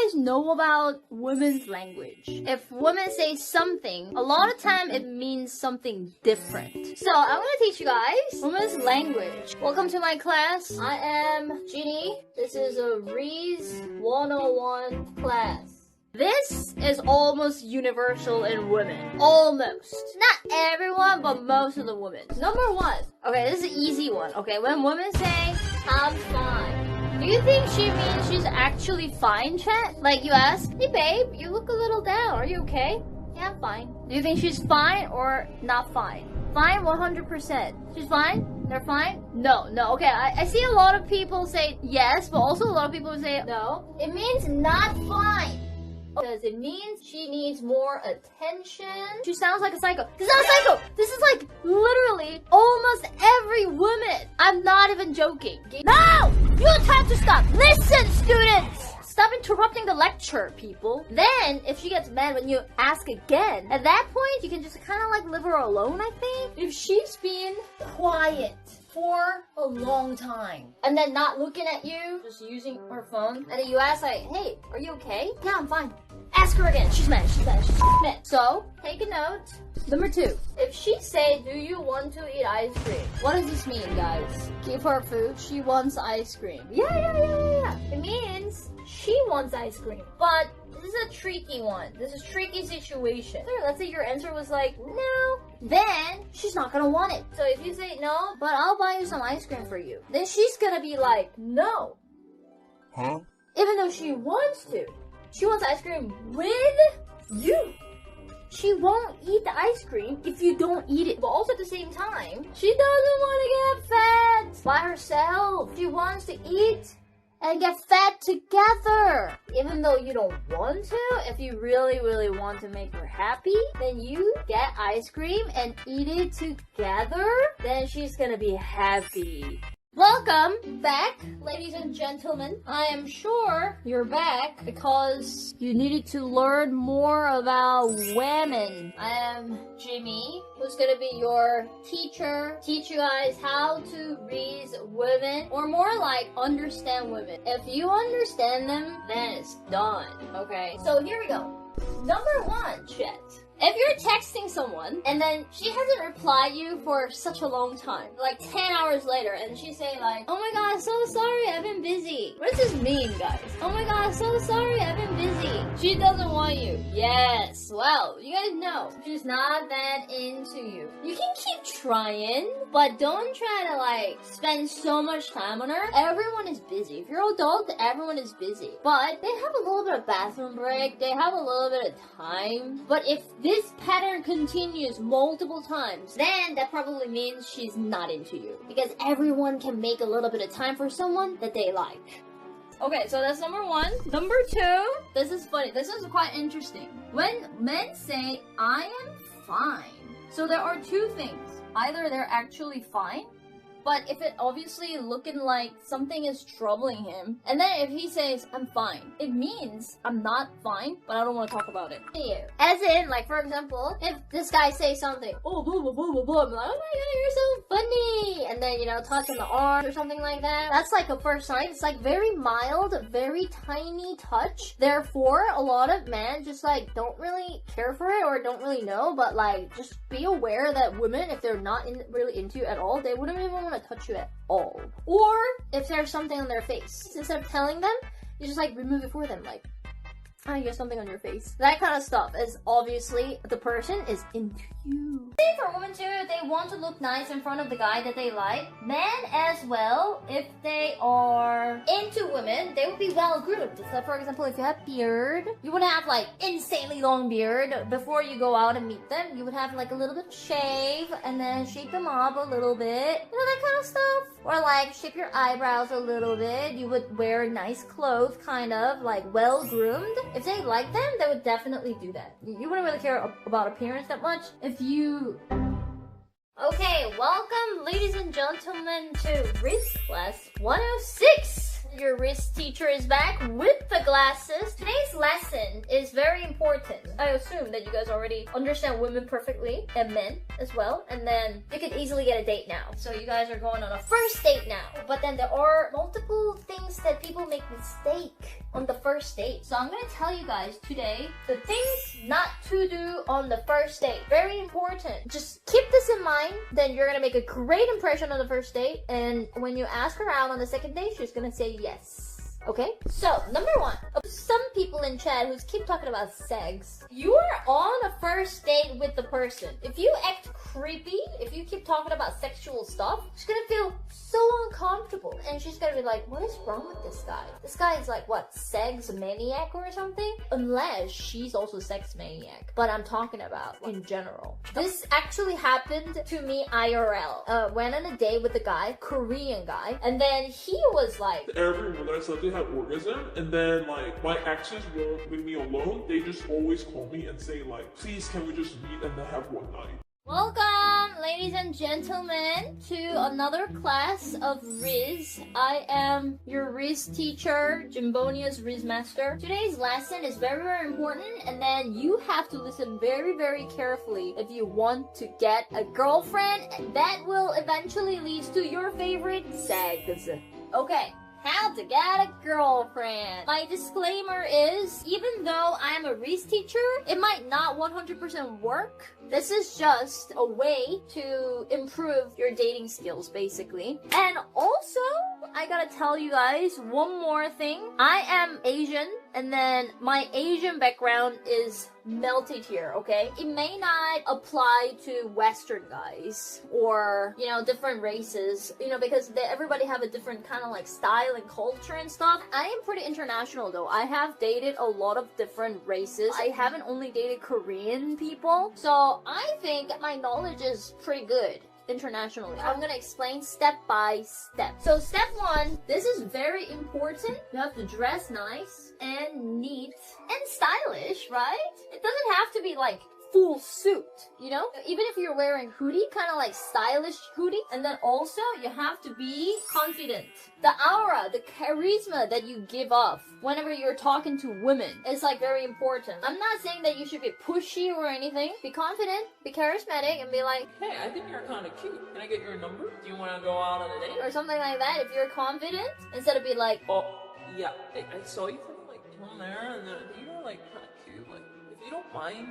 guys know about women's language? If women say something, a lot of time it means something different. So I'm gonna teach you guys women's language. Welcome to my class. I am Ginny. This is a Reese 101 class. This is almost universal in women. Almost. Not everyone, but most of the women. Number one. Okay, this is an easy one. Okay, when women say, I'm fine. Do you think she means she's actually fine, chat? Like you ask, hey babe, you look a little down. Are you okay? Yeah, I'm fine. Do you think she's fine or not fine? Fine 100%. She's fine? They're fine? No. Okay, I see a lot of people say yes, but also a lot of people say no. It means not fine. Because it means she needs more attention. She sounds like a psycho. This is not a psycho! This is like literally almost every woman. I'm not even joking. No! You have to stop. Listen, students! Stop interrupting the lecture, people. Then, if she gets mad when you ask again, at that point, you can just kind of like leave her alone, I think. If she's been quiet for a long time and then not looking at you, just using her phone, and then you ask like, hey, are you okay? Yeah, I'm fine. Ask her again. She's mad. She's mad. So, take a note. Number two. If she say, do you want to eat ice cream? What does this mean, guys? Give her food. She wants ice cream. Yeah. It means she wants ice cream. But this is a tricky one. This is a tricky situation. So let's say your answer was like, no. Then she's not gonna want it. So if you say no, but I'll buy you some ice cream for you, then she's gonna be like, no. Huh? Even though she wants to. She wants ice cream with you. She won't eat the ice cream if you don't eat it. But also at the same time, she doesn't want to get fat by herself. She wants to eat and get fat together. Even though you don't want to, if you really want to make her happy, then you get ice cream and eat it together. Then she's gonna be happy. Welcome back, ladies and gentlemen. I am sure you're back because you needed to learn more about women. I am Jimmy, who's gonna be your teacher, teach you guys how to read women, or more like understand women. If you understand them, then it's done, okay? So here we go. Number one, chat. If you're texting someone and then she hasn't replied you for such a long time, like 10 hours later, and she say like, oh my god, so sorry, I've been busy. What does this mean, guys? Oh my god, so sorry, I've been busy. She doesn't want you. Yes. Well, you guys know, she's not that into you. You can keep trying, but don't try to like spend so much time on her. Everyone is busy. If you're an adult, everyone is busy. But they have a little bit of bathroom break. They have a little bit of time. But if this pattern continues multiple times, then that probably means she's not into you. Because everyone can make a little bit of time for someone that they like. Okay, so that's number one. Number two, this is funny. This is quite interesting. When men say, I am fine. So there are two things. Either they're actually fine, but if it obviously looking like something is troubling him, and then if he says, I'm fine, it means I'm not fine, but I don't want to talk about it. As in, like, for example, if this guy says something, oh, blah, blah, blah, blah, blah, I'm like, oh my god, you're so funny, and then, you know, touch on the arm or something like that, that's like a first sign. It's like very mild, very tiny touch. Therefore, a lot of men just like don't really care for it or don't really know, but like, just be aware that women, if they're not really into you at all, they wouldn't even want to touch you at all. Or if there's something on their face, instead of telling them, you just like remove it for them, like, oh, you got something on your face. That kind of stuff is obviously the person is into you. For women too, they want to look nice in front of the guy that they like. Men as well, if they are into women, they would be well groomed. So for example, if you have beard, you would have like insanely long beard before you go out and meet them. You would have like a little bit of shave and then shape them up a little bit. You know, that kind of stuff. Or like shape your eyebrows a little bit. You would wear nice clothes, kind of like well groomed. If they like them, they would definitely do that. You wouldn't really care about appearance that much if you... Okay, welcome ladies and gentlemen to Risk Class 106. Your risk teacher is back with the glasses. Today's lesson is very important. I assume that you guys already understand women perfectly and men as well. And then you could easily get a date now. So you guys are going on a first date now. But then there are multiple things that people make mistake on the first date. So I'm gonna tell you guys today the things not to do on the first date. Very important. Just keep this in mind, then you're gonna make a great impression on the first date, and when you ask her out on the second date, she's gonna say yes. Okay? So, number one, some people in chat who keep talking about sex. You are on a first date with the person. If you act creepy, if you keep talking about sexual stuff, she's gonna feel so uncomfortable. And she's gonna be like, what is wrong with this guy? This guy is like, what, sex maniac or something? Unless she's also sex maniac. But I'm talking about in general. This actually happened to me IRL. Went on a date with a guy, Korean guy, and then he was like, every woman I slept with had orgasm, and then like my exes won't leave me alone. They just always call me and say like, please can we just meet and then have one night. welcome, ladies and gentlemen, to another class of Riz. I am your Riz teacher, Jimbonia's Riz master. Today's lesson is very, very important, and then you have to listen very, very carefully if you want to get a girlfriend that will eventually lead to your favorite sex. Okay. How to get a girlfriend. My disclaimer is, even though I'm a Riz teacher, it might not 100% work. This is just a way to improve your dating skills, basically. And also, I gotta tell you guys one more thing. I am Asian, and then my Asian background is melted here, okay? It may not apply to Western guys or, you know, different races, you know, because everybody have a different kind of like style and culture and stuff. I am pretty international though. I have dated a lot of different races. I haven't only dated Korean people, so I think my knowledge is pretty good internationally. I'm gonna explain step by step. So step one, this is very important. You have to dress nice and neat and stylish, right? It doesn't have to be like full suit, you know? Even if you're wearing hoodie, kind of like stylish hoodie, and then also you have to be confident. The aura, the charisma that you give off whenever you're talking to women is like very important. I'm not saying that you should be pushy or anything. Be confident, be charismatic, and be like, hey, I think you're kind of cute. Can I get your number? Do you want to go out on a date? or something like that. If you're confident, instead of be like, oh, yeah, I saw you from like down there, and you're like kind of cute. Like, if you don't mind,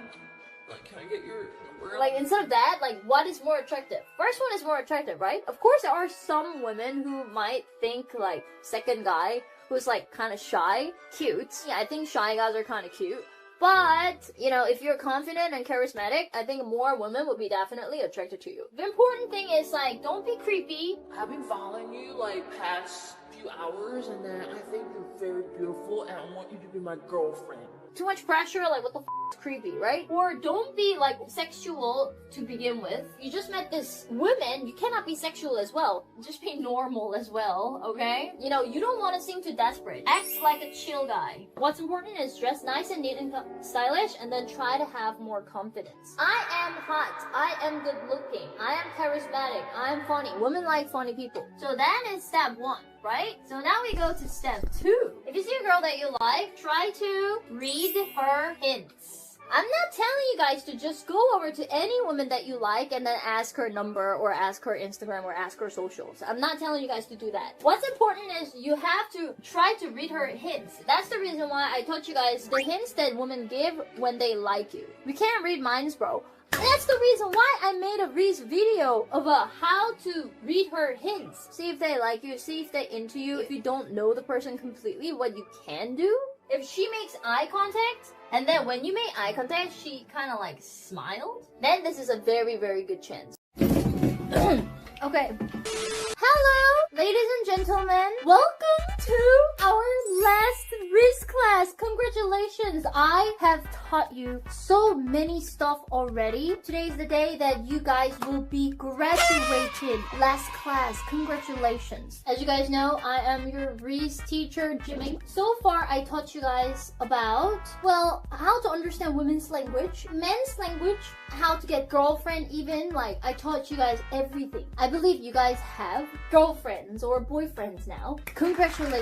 like, can I get your number? like, instead of that, like, what is more attractive? First one is more attractive, right? Of course, there are some women who might think, like, second guy who's, like, kind of shy, cute. Yeah, I think shy guys are kind of cute. But, you know, if you're confident and charismatic, I think more women would be definitely attracted to you. The important thing is, like, don't be creepy. I've been following you, like, past few hours, and then I think you're very beautiful, and I want you to be my girlfriend. Too much pressure, like, what the is creepy, right? Or don't be, like, sexual to begin with. You just met this woman, you cannot be sexual as well. Just be normal as well, okay? You know, you don't want to seem too desperate. Act like a chill guy. What's important is dress nice and neat and stylish, and then try to have more confidence. I am hot. I am good looking. I am charismatic. I am funny. Women like funny people. So that is step one, right? So now we go to step two. If you see a girl that you like, try to read her hints. I'm not telling you guys to just go over to any woman that you like and then ask her number or ask her Instagram or ask her socials. I'm not telling you guys to do that. What's important is you have to try to read her hints. That's the reason why I taught you guys the hints that women give when they like you. You can't read minds, bro. That's the reason why I made a Reese video about how to read her hints. See if they like you, see if they're into you. If you don't know the person completely, what you can do, if she makes eye contact, and then when you make eye contact, she kind of like smiled, then this is a very, very good chance. Okay. Hello, ladies and gentlemen. Welcome to our last Riz class. Congratulations. I have taught you so many stuff already. Today is the day that you guys will be graduated. Last class. Congratulations. As you guys know, I am your Riz teacher, Jimmy. So far, I taught you guys about, well, how to understand women's language, men's language, how to get girlfriend even. Like, I taught you guys everything. I believe you guys have girlfriends or boyfriends now. Congratulations.